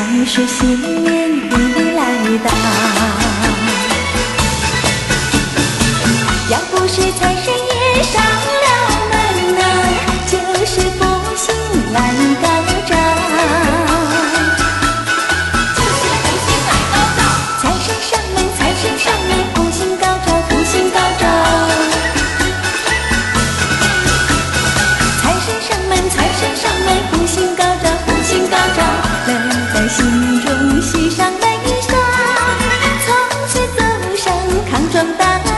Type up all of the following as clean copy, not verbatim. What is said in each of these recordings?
像是新年已来到。要不是财神爷上了门呐，就是福星来高照。就是福星来高照。财神上门，财神上门，福星高照，福星高照。财神上门，财神上门，福星高照，福星高照。乐在心中，喜上眉梢，从此走上康庄大道。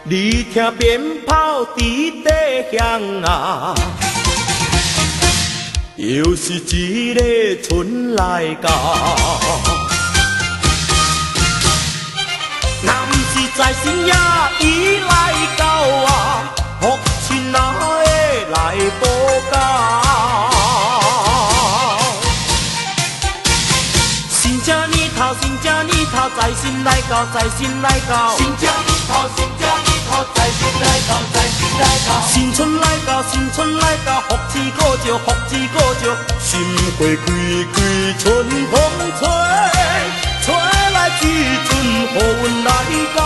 你听鞭炮伫地响啊，又是一个春来到。若不是财神爷伊来到啊，福星哪会来报到？新正年头，新正年头，财神来到，财神来到。新正年头，新正年头，财神来到，财神来到。新春来到，新春来到，福气高照，福气高照。心花开开，春风吹，吹来季春，好运来到。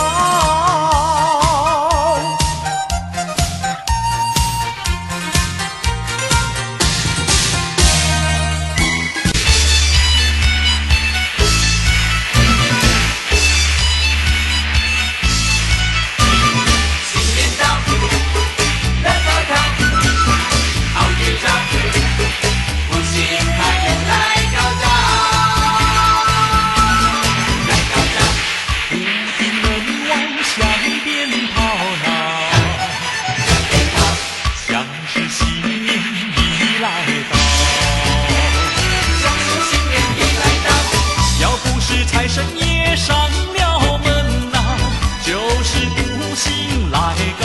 财神爷上了门呐，就是福星来高